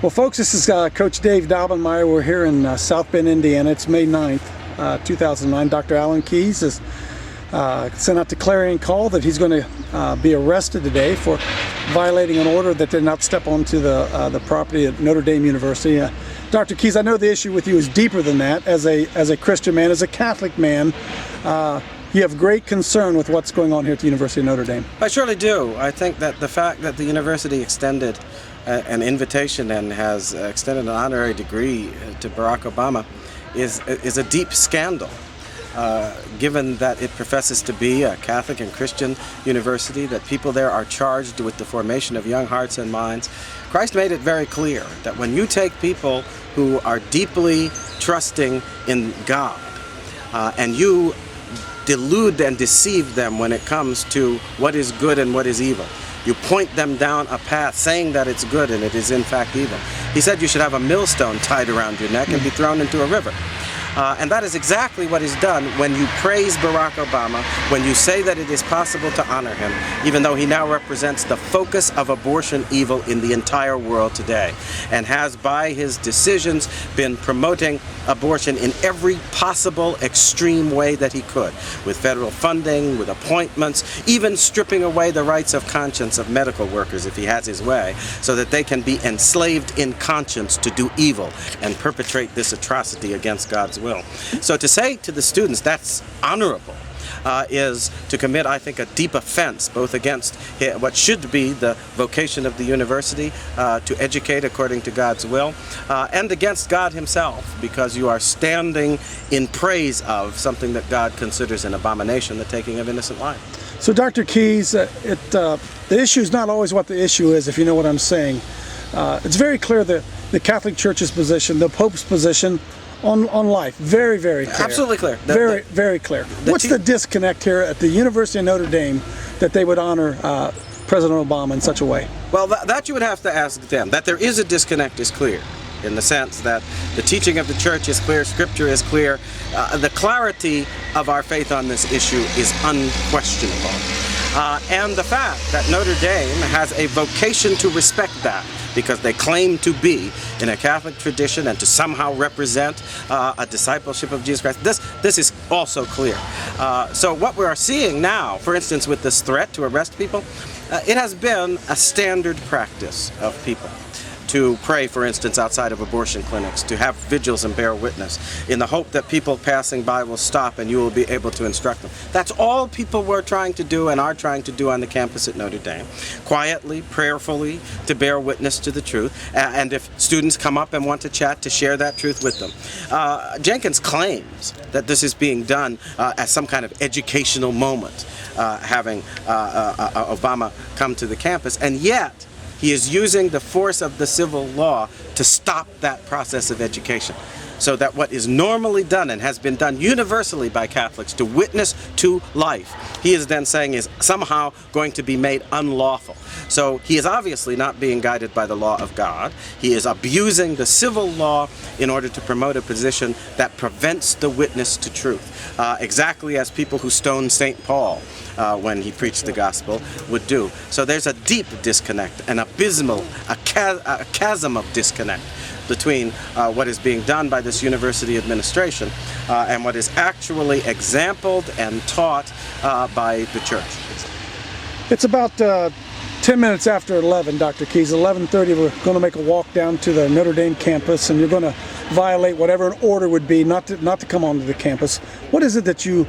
Well, folks, this is Coach Dave Daubenmire. We're here in South Bend, Indiana. It's May 9th, 2009. Dr. Alan Keyes has sent out the clarion call that he's going to be arrested today for violating an order that did not step onto the property at Notre Dame University. Dr. Keyes, I know the issue with you is deeper than that. As a Christian man, as a Catholic man, you have great concern with what's going on here at the University of Notre Dame. I surely do. I think that the fact that the university extended an invitation and has extended an honorary degree to Barack Obama is a deep scandal, given that it professes to be a Catholic and Christian university, that people there are charged with the formation of young hearts and minds. Christ made it very clear that when you take people who are deeply trusting in God and you delude and deceive them when it comes to what is good and what is evil, you point them down a path saying that it's good and it is in fact evil. He said you should have a millstone tied around your neck and be thrown into a river. And that is exactly what is done when you praise Barack Obama, when you say that it is possible to honor him, even though he now represents the focus of abortion evil in the entire world today, and has by his decisions been promoting abortion in every possible extreme way that he could, with federal funding, with appointments, even stripping away the rights of conscience of medical workers if he has his way, so that they can be enslaved in conscience to do evil and perpetrate this atrocity against God's will. So to say to the students that's honorable is to commit, I think, a deep offense, both against what should be the vocation of the university to educate according to God's will, and against God himself, because you are standing in praise of something that God considers an abomination, the taking of innocent life. So, Dr. Keyes, the issue is not always what the issue is, if you know what I'm saying. It's very clear that the Catholic Church's position, the Pope's position on life, very, very clear. Absolutely clear. Very clear. What's the disconnect here at the University of Notre Dame that they would honor President Obama in such a way? Well, that you would have to ask them. That there is a disconnect is clear, in the sense that the teaching of the Church is clear, Scripture is clear. The clarity of our faith on this issue is unquestionable. And the fact that Notre Dame has a vocation to respect that, because they claim to be in a Catholic tradition and to somehow represent a discipleship of Jesus Christ, this is also clear. So what we are seeing now, for instance, with this threat to arrest people, it has been a standard practice of people to pray, for instance, outside of abortion clinics, to have vigils and bear witness, in the hope that people passing by will stop and you will be able to instruct them. That's all people were trying to do and are trying to do on the campus at Notre Dame. Quietly, prayerfully, to bear witness to the truth, and if students come up and want to chat, to share that truth with them. Jenkins claims that this is being done as some kind of educational moment, having Obama come to the campus, and yet he is using the force of the civil law to stop that process of education. So that what is normally done and has been done universally by Catholics to witness to life, he is then saying is somehow going to be made unlawful. So he is obviously not being guided by the law of God. He is abusing the civil law in order to promote a position that prevents the witness to truth, exactly as people who stoned St. Paul when he preached the gospel would do. So there's a deep disconnect, an abysmal, a chasm of disconnect between what is being done by this university administration and what is actually exampled and taught by the Church. It's about 10 minutes after 11, Dr. Keyes. 11:30, we're going to make a walk down to the Notre Dame campus, and you're going to violate whatever an order would be not to come onto the campus. What is it that you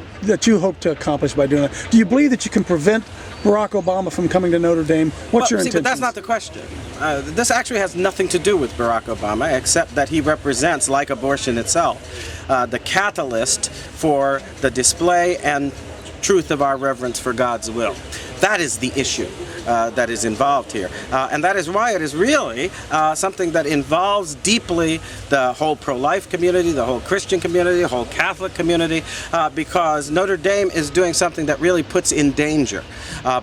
hope to accomplish by doing that? Do you believe that you can prevent Barack Obama from coming to Notre Dame? What's your intention? But that's not the question. This actually has nothing to do with Barack Obama, except that he represents, like abortion itself, the catalyst for the display and truth of our reverence for God's will. That is the issue that is involved here. And that is why it is really something that involves deeply the whole pro-life community, the whole Christian community, the whole Catholic community, because Notre Dame is doing something that really puts in danger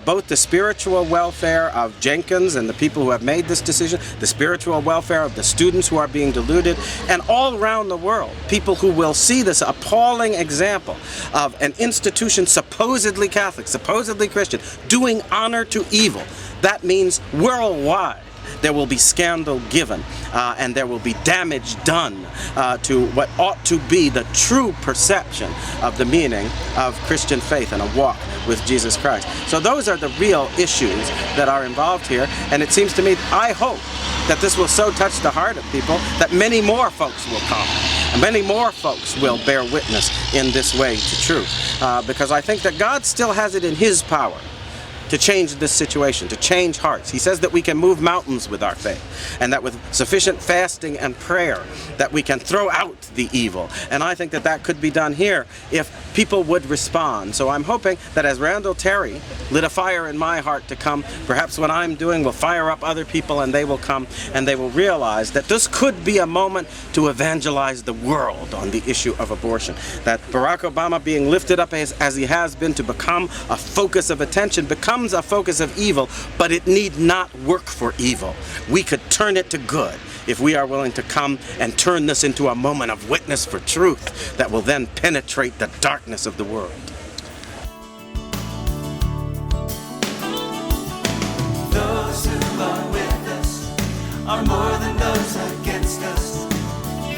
both the spiritual welfare of Jenkins and the people who have made this decision, the spiritual welfare of the students who are being deluded, and all around the world, people who will see this appalling example of an institution supposedly Catholic, supposedly Christian, doing honor to evil. That means worldwide there will be scandal given, and there will be damage done to what ought to be the true perception of the meaning of Christian faith and a walk with Jesus Christ. So those are the real issues that are involved here, and it seems to me, I hope that this will so touch the heart of people that many more folks will come, and many more folks will bear witness in this way to truth, because I think that God still has it in His power to change this situation, to change hearts. He says that we can move mountains with our faith, and that with sufficient fasting and prayer that we can throw out the evil. And I think that that could be done here if people would respond. So I'm hoping that as Randall Terry lit a fire in my heart to come, perhaps what I'm doing will fire up other people, and they will come and they will realize that this could be a moment to evangelize the world on the issue of abortion. That Barack Obama being lifted up as he has been to become a focus of attention becomes a focus of evil, but it need not work for evil. We could turn it to good if we are willing to come and turn this into a moment of witness for truth that will then penetrate the darkness of the world. Those who are with us are more than those against us.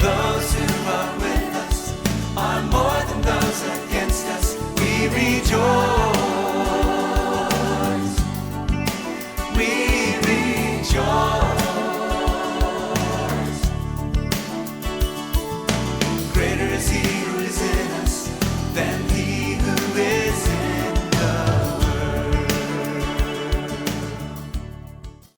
Those who are with us are more than those against us. We rejoice.